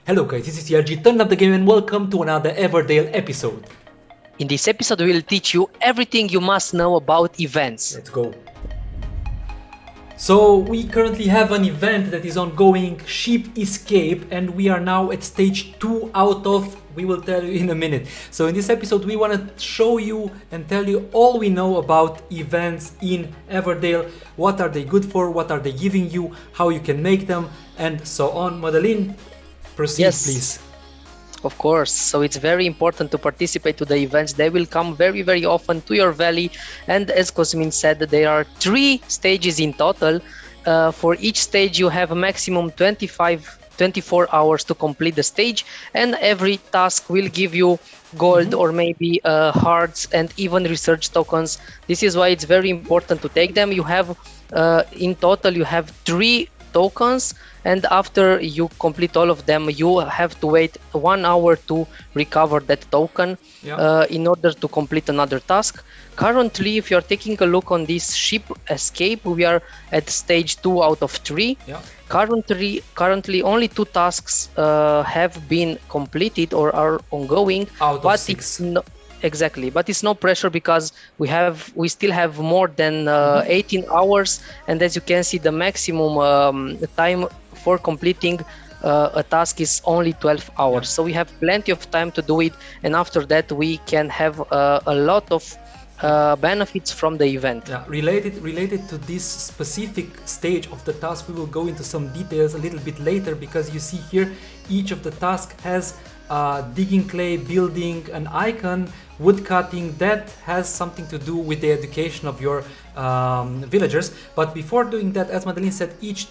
Hello guys, this is TRG, turn up the game and welcome to another Everdale episode. In this episode, we will teach you everything you must know about events. Let's go. So we currently have an event that is ongoing, Ship Escape, and we are now at stage 2 out of, we will tell you in a minute. So in this episode we want to show you and tell you all we know about events in Everdale. What are they good for, what are they giving you, how you can make them, and so on. Madeline, proceed, Yes. please. Of course, so it's very important to participate to the events. They will come very, very often to your valley. And as Cosmin said, there are 3 stages in total. For each stage, you have a maximum 24 hours to complete the stage. And every task will give you gold or maybe hearts and even research tokens. This is why it's very important to take them. You have, in total, you have 3 tokens, and after you complete all of them, you have to wait 1 hour to recover that token in order to complete another task. Currently, if you're taking a look on this Ship Escape, we are at stage 2 out of 3. Currently only 2 tasks have been completed or are ongoing, Out of but 6. Exactly, but it's no pressure because we still have more than 18 hours, and as you can see, the maximum time for completing a task is only 12 hours. So we have plenty of time to do it, and after that we can have a lot of benefits from the event. Related to this specific stage of the task, we will go into some details a little bit later, because you see here each of the tasks has digging clay, building an icon, wood cutting, that has something to do with the education of your villagers. But before doing that, as Madeline said, each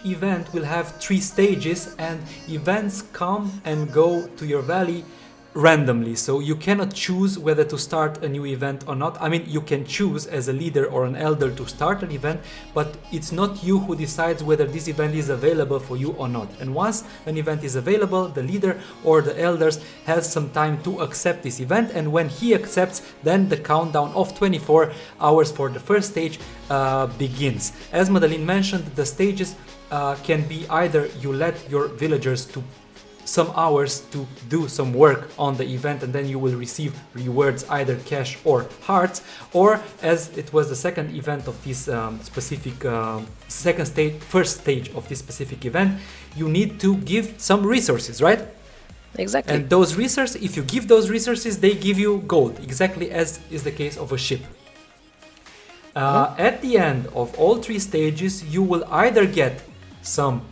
event will have 3 stages, and events come and go to your valley randomly, so you cannot choose whether to start a new event or not. I mean, you can choose as a leader or an elder to start an event, but it's not you who decides whether this event is available for you or not. And once an event is available, the leader or the elders has some time to accept this event, and when he accepts, then the countdown of 24 hours for the first stage begins. As Madeline mentioned, the stages can be either you let your villagers to some hours to do some work on the event, and then you will receive rewards, either cash or hearts, or as it was the second event of this specific first stage of this specific event, you need to give some resources, right? Exactly. And those resources, if you give those resources, they give you gold, exactly as is the case of a ship. At the end of all 3 stages, you will either get some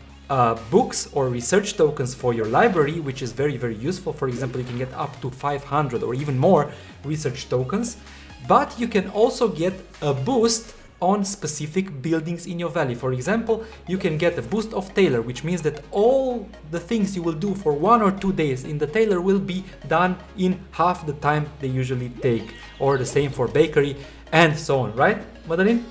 books or research tokens for your library, which is very, very useful. For example, you can get up to 500 or even more research tokens, but you can also get a boost on specific buildings in your valley. For example, you can get a boost of tailor, which means that all the things you will do for 1 or 2 days in the tailor will be done in half the time they usually take, or the same for bakery and so on, right, Madeline?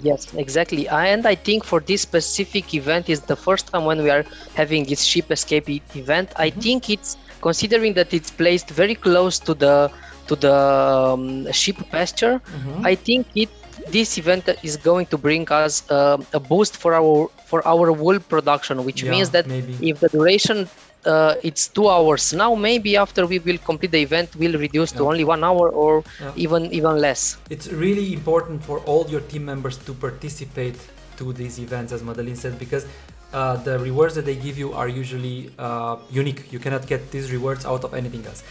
Yes, exactly. And I think for this specific event is the first time when we are having this Ship Escape event. I think it's, considering that it's placed very close to the sheep pasture, I think this event is going to bring us a boost for our wool production, which means that if the duration it's 2 hours now, maybe after we will complete the event, we'll reduce to only 1 hour or even less. It's really important for all your team members to participate to these events, as Madeline said, because the rewards that they give you are usually unique. You cannot get these rewards out of anything else.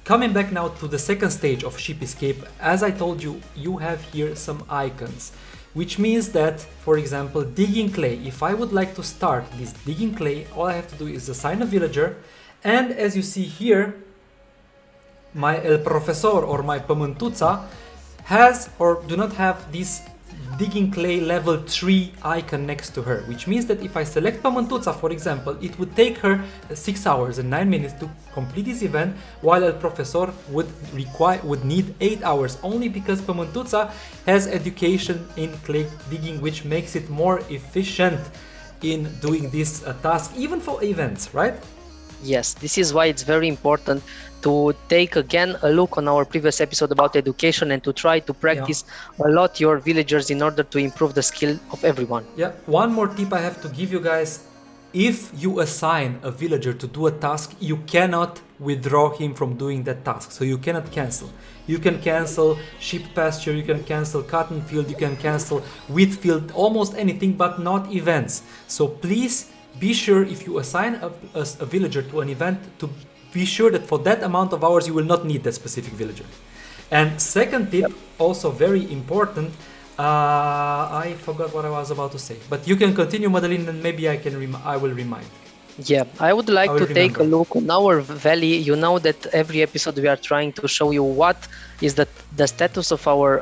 Coming back now to the second stage of Ship Escape, as I told you, you have here some icons, which means that, for example, digging clay. If I would like to start this digging clay, all I have to do is assign a villager, and as you see here, my El Profesor or my Pământuța has or do not have this digging clay level 3 icon next to her, which means that if I select Pământuța, for example, it would take her 6 hours and 9 minutes to complete this event, while El Profesor would need 8 hours, only because Pământuța has education in clay digging, which makes it more efficient in doing this task, even for events, right? Yes, this is why it's very important to take again a look on our previous episode about education and to try to practice a lot your villagers in order to improve the skill of everyone. Yeah, one more tip I have to give you guys. if you assign a villager to do a task, you cannot withdraw him from doing that task. So you cannot cancel. You can cancel sheep pasture, you can cancel cotton field, you can cancel wheat field, almost anything, but not events. So please be sure, if you assign a villager to an event, to be sure that for that amount of hours you will not need that specific villager. And second tip, also very important, I forgot what I was about to say, but you can continue, Madeline, and maybe I will remind. Yeah, I would like to take a look on our valley. You know that every episode we are trying to show you what is the status of our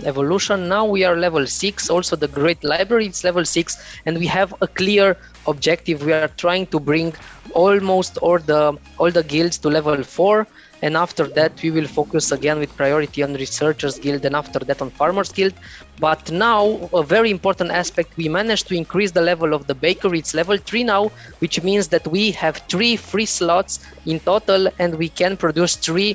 evolution. Now we are level 6. Also the great library is level 6, and we have a clear objective. We are trying to bring almost all the guilds to level 4. And after that, we will focus again with priority on Researchers Guild, and after that on Farmers Guild. But now, a very important aspect, we managed to increase the level of the bakery. It's level 3 now, which means that we have 3 free slots in total, and we can produce three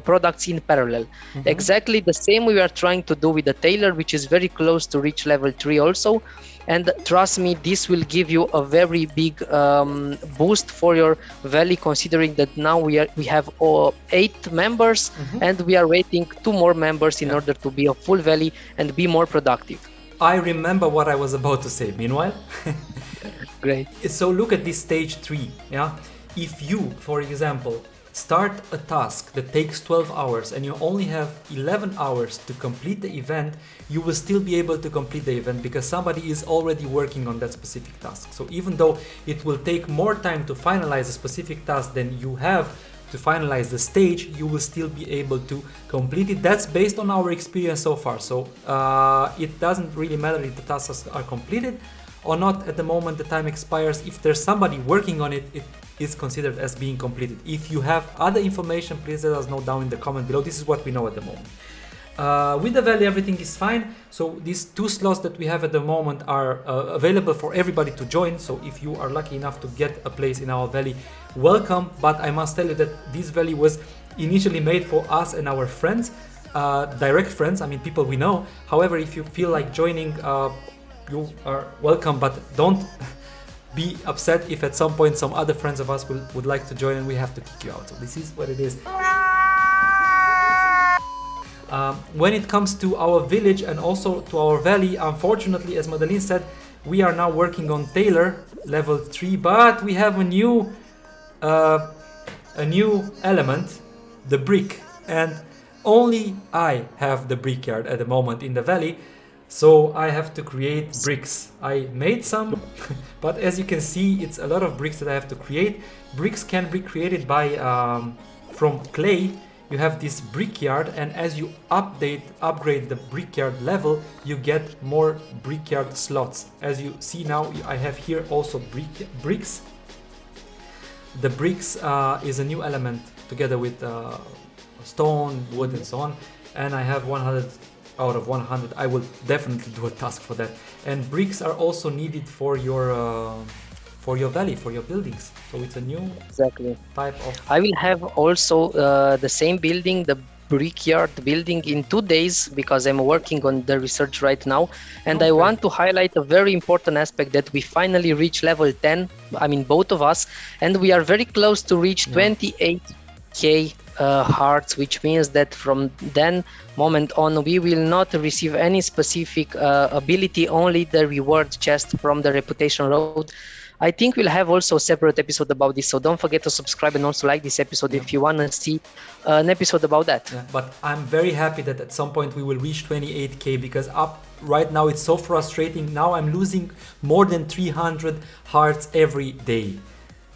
products in parallel. Mm-hmm. Exactly the same we are trying to do with the tailor, which is very close to reach level 3 also. And trust me, this will give you a very big boost for your valley, considering that now we have 8 members, mm-hmm. and we are waiting 2 more members in order to be a full valley and be more productive. I remember what I was about to say. Meanwhile, great. So look at this stage 3. Yeah, if you, for example, start a task that takes 12 hours and you only have 11 hours to complete the event, you will still be able to complete the event because somebody is already working on that specific task. So even though it will take more time to finalize a specific task than you have to finalize the stage, you will still be able to complete it. That's based on our experience so far. So it doesn't really matter if the tasks are completed or not. At the moment the time expires, if there's somebody working on it, it is considered as being completed. If you have other information, please let us know down in the comment below. This is what we know at the moment. With the valley, everything is fine. So these 2 slots that we have at the moment are available for everybody to join. So if you are lucky enough to get a place in our valley, welcome. But I must tell you that this valley was initially made for us and our friends, direct friends, I mean people we know. However, if you feel like joining, you are welcome, but don't be upset if at some point some other friends of us would like to join and we have to kick you out. So this is what it is. When it comes to our village and also to our valley, unfortunately, as Madeline said, we are now working on Tailor level 3, but we have a new element, the brick, and only I have the brickyard at the moment in the valley. So I have to create bricks. I made some, but as you can see, it's a lot of bricks that I have to create. Bricks can be created by from clay. You have this brickyard, and as you upgrade the brickyard level, you get more brickyard slots. As you see now, I have here also bricks. The bricks is a new element together with stone, wood, and so on. And I have 100 out of 100. I will definitely do a task for that. And bricks are also needed for your valley, for your buildings. So it's a new type of... I will have also the same building, the brickyard building, in 2 days, because I'm working on the research right now. And I want to highlight a very important aspect, that we finally reach level 10, I mean both of us, and we are very close to reach 28k hearts, which means that from then moment on we will not receive any specific ability, only the reward chest from the reputation road. I think we'll have also a separate episode about this, so don't forget to subscribe and also like this episode if you want to see an episode about that. But I'm very happy that at some point we will reach 28k, because right now it's so frustrating. Now I'm losing more than 300 hearts every day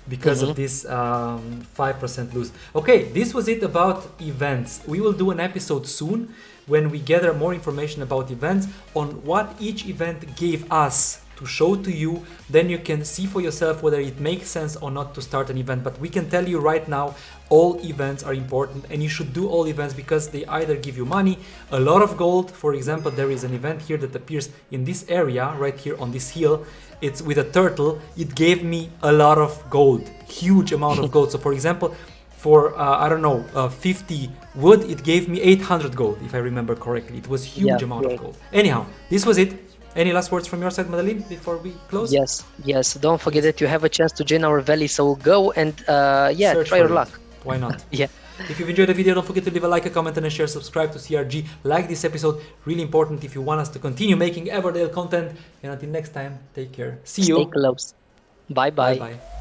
because of this 5% lose. Okay, this was it about events. We will do an episode soon when we gather more information about events, on what each event gave us to show to you. Then you can see for yourself whether it makes sense or not to start an event. But we can tell you right now, all events are important, and you should do all events because they either give you money, a lot of gold. For example, there is an event here that appears in this area right here on this hill. It's with a turtle. It gave me a lot of gold, huge amount of gold. So for example, for 50 wood, it gave me 800 gold, if I remember correctly. It was huge amount of gold. Anyhow, this was it. Any last words from your side, Madeline, before we close? Yes. Don't forget that you have a chance to join our valley. So go and Search try for your it. luck. Why not? Yeah. If you've enjoyed the video, don't forget to leave a like, a comment, and a share. Subscribe to CRG. Like this episode. Really important if you want us to continue making Everdale content. And until next time, take care. See you. Stay close. Bye. Bye bye.